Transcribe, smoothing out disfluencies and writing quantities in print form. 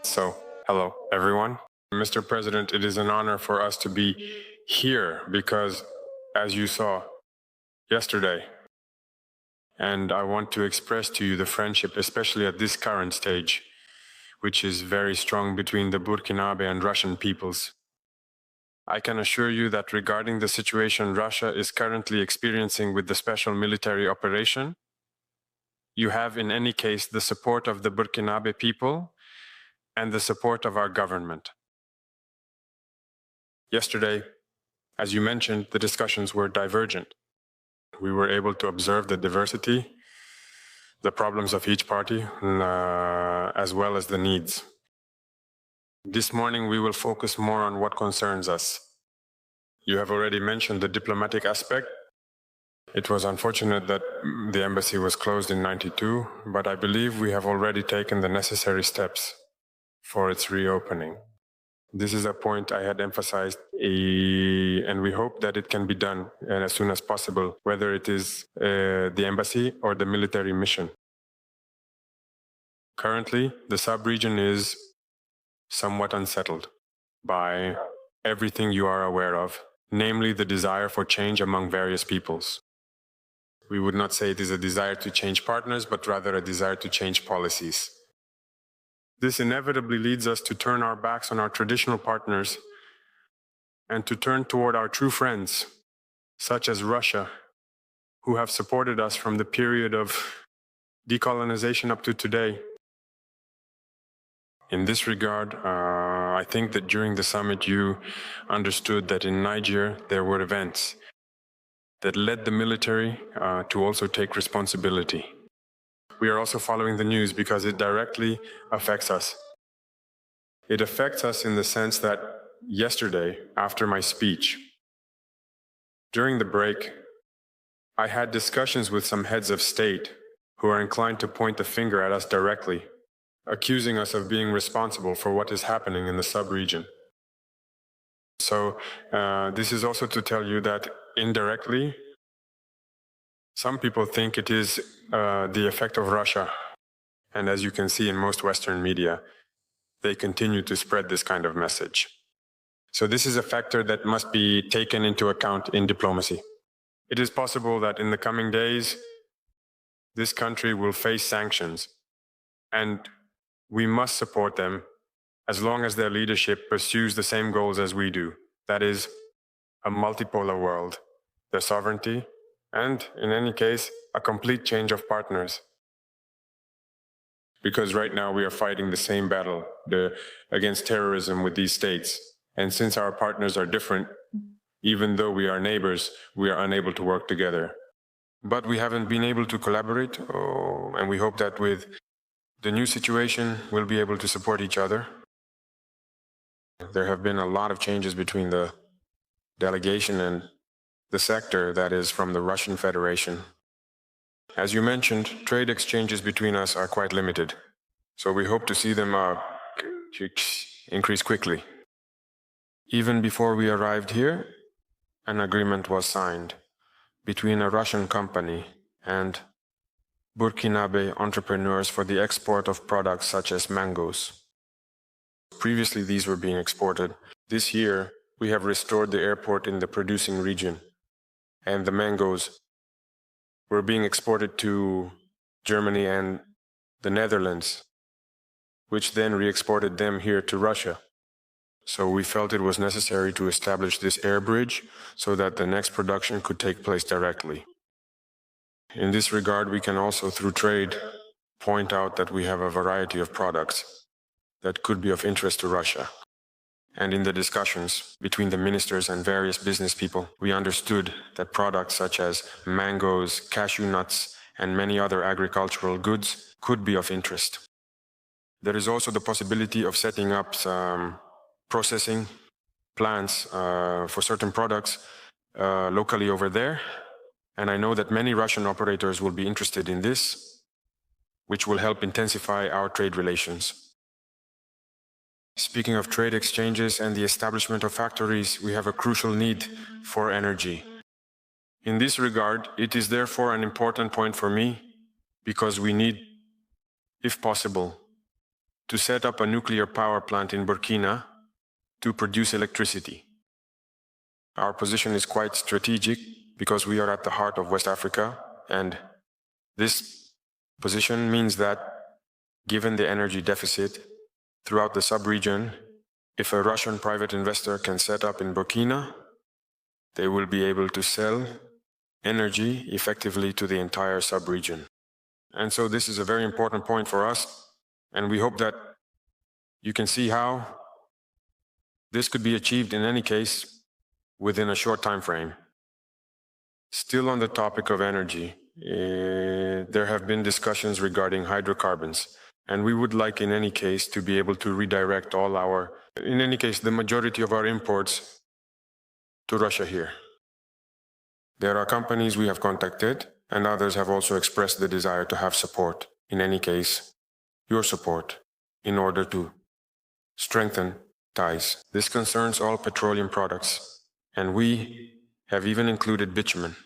So, hello, everyone. Mr. President, it is an honor for us to be here because, as you saw yesterday, and I want to express to you the friendship, especially at this current stage, which is very strong between the Burkinabe and Russian peoples. I can assure you that regarding the situation Russia is currently experiencing with the special military operation, you have in any case the support of the Burkinabe people and the support of our government. Yesterday, as you mentioned, the discussions were divergent. We were able to observe the diversity, the problems of each party, as well as the needs. This morning, we will focus more on what concerns us. You have already mentioned the diplomatic aspect. It was unfortunate that the embassy was closed in '92, but I believe we have already taken the necessary steps for its reopening. This is a point I had emphasized, and we hope that it can be done as soon as possible, whether it is the embassy or the military mission. Currently, the sub-region is somewhat unsettled by everything you are aware of, namely the desire for change among various peoples. We would not say it is a desire to change partners, but rather a desire to change policies. This inevitably leads us to turn our backs on our traditional partners and to turn toward our true friends, such as Russia, who have supported us from the period of decolonization up to today. In this regard, I think that during the summit you understood that in Niger there were events that led the military to also take responsibility. We are also following the news because it directly affects us. It affects us in the sense that yesterday, after my speech, during the break, I had discussions with some heads of state who are inclined to point the finger at us directly, accusing us of being responsible for what is happening in the sub-region. So this is also to tell you that indirectly, some people think it is the effect of Russia. And as you can see in most Western media, they continue to spread this kind of message. So this is a factor that must be taken into account in diplomacy. It is possible that in the coming days, this country will face sanctions, and we must support them as long as their leadership pursues the same goals as we do. That is, a multipolar world, their sovereignty, and in any case, a complete change of partners. Because right now we are fighting the same battle against terrorism with these states. And since our partners are different, even though we are neighbors, we are unable to work together. But we haven't been able to collaborate, and we hope that with the new situation, we'll be able to support each other. There have been a lot of changes between the delegation and the sector that is from the Russian Federation. As you mentioned, trade exchanges between us are quite limited, so we hope to see them increase quickly. Even before we arrived here, an agreement was signed between a Russian company and Burkinabe entrepreneurs for the export of products such as mangoes. Previously, these were being exported. This year, we have restored the airport in the producing region, and the mangoes were being exported to Germany and the Netherlands, which then re-exported them here to Russia. So we felt it was necessary to establish this air bridge so that the next production could take place directly. In this regard, we can also, through trade, point out that we have a variety of products that could be of interest to Russia. And in the discussions between the ministers and various business people, we understood that products such as mangoes, cashew nuts, and many other agricultural goods could be of interest. There is also the possibility of setting up some processing plants for certain products locally over there. And I know that many Russian operators will be interested in this, which will help intensify our trade relations. Speaking of trade exchanges and the establishment of factories, we have a crucial need for energy. In this regard, it is therefore an important point for me because we need, if possible, to set up a nuclear power plant in Burkina to produce electricity. Our position is quite strategic because we are at the heart of West Africa, and this position means that, given the energy deficit throughout the sub-region, if a Russian private investor can set up in Burkina, they will be able to sell energy effectively to the entire sub-region. And so this is a very important point for us, and we hope that you can see how this could be achieved in any case within a short time frame. Still on the topic of energy, there have been discussions regarding hydrocarbons, and we would like in any case to be able to redirect the majority of our imports to Russia here. There are companies we have contacted, and others have also expressed the desire to have support, in any case, your support, in order to strengthen ties. This concerns all petroleum products, and we have even included bitumen.